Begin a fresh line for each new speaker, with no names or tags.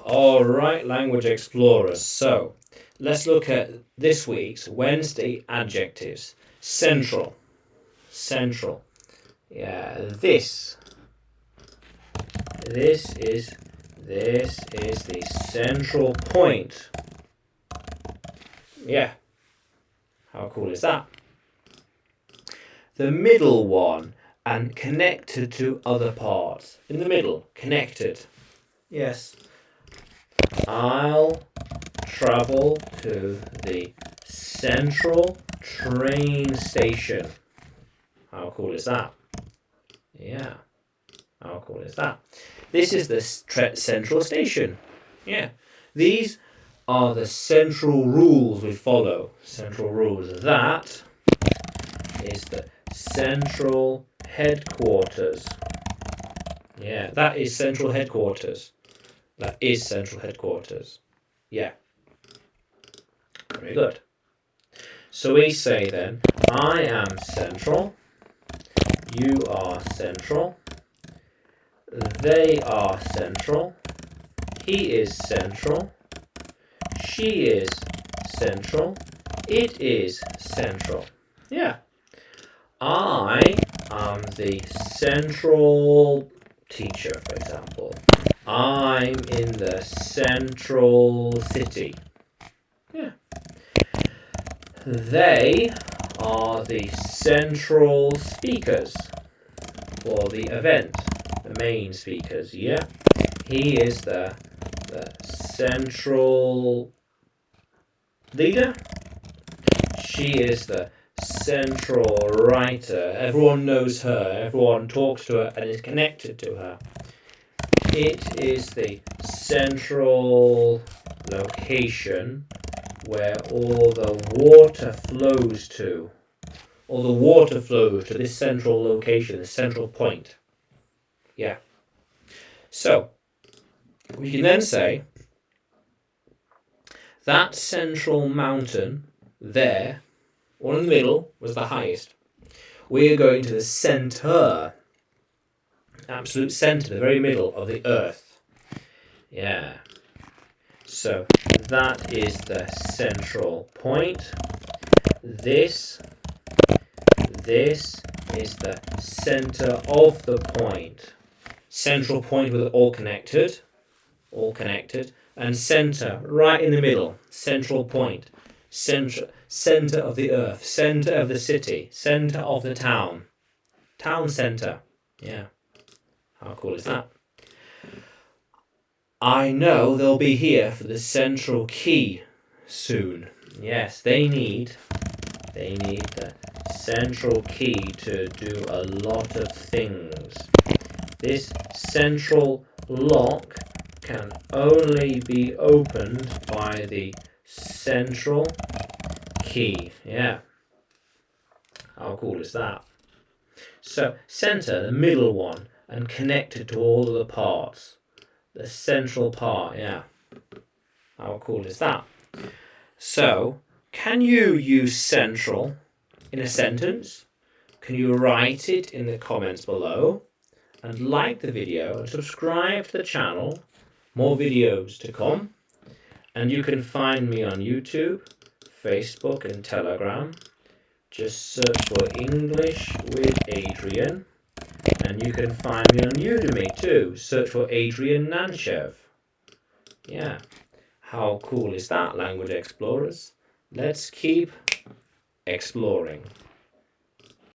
All right, language explorers. So let's look at this week's Wednesday adjectives. Central. Central. Yeah, this. This is the central point. Yeah. How cool is that? The middle one, and connected to other parts. In the middle, connected. Yes. I'll travel to the central train station. How cool is that? Yeah. How cool is that? This is the central station. Yeah. These are the central rules we follow. Central rules. That is the central headquarters. Yeah, that is central headquarters. That is central headquarters. Yeah. Very good. So we say then, I am central. You are central. They are central. He is central. She is central. It is central. Yeah. I am the central teacher, for example. I'm in the central city. Yeah. They are the central speakers for the event, the main speakers. Yeah. He is the central leader. She is the central writer. Everyone knows her. Everyone talks to her and is connected to her. It is the central location where all the water flows to. All the water flows to this central location, this central point. Yeah. So, we can then say that central mountain there, one in the middle, was the highest. We are going to the centre, absolute centre, the very middle of the earth. Yeah. So that is the central point. This is the centre of the point. Central point with all connected, and centre right in the middle. Central point. Centre of the earth, centre of the city, centre of the town. Town centre. Yeah. How cool is that? I know they'll be here for the central key soon. Yes, they need the central key to do a lot of things. This central lock can only be opened by the central key. Yeah. How cool is that? So, centre, the middle one, and connected to all of the parts. The central part, yeah. How cool is that? So, can you use central in a sentence? Can you write it in the comments below? And like the video and subscribe to the channel. More videos to come. And you can find me on YouTube, Facebook and Telegram. Just search for English with Adrian. And you can find me on Udemy too. Search for Adrian Nanchev. Yeah. How cool is that, language explorers? Let's keep exploring.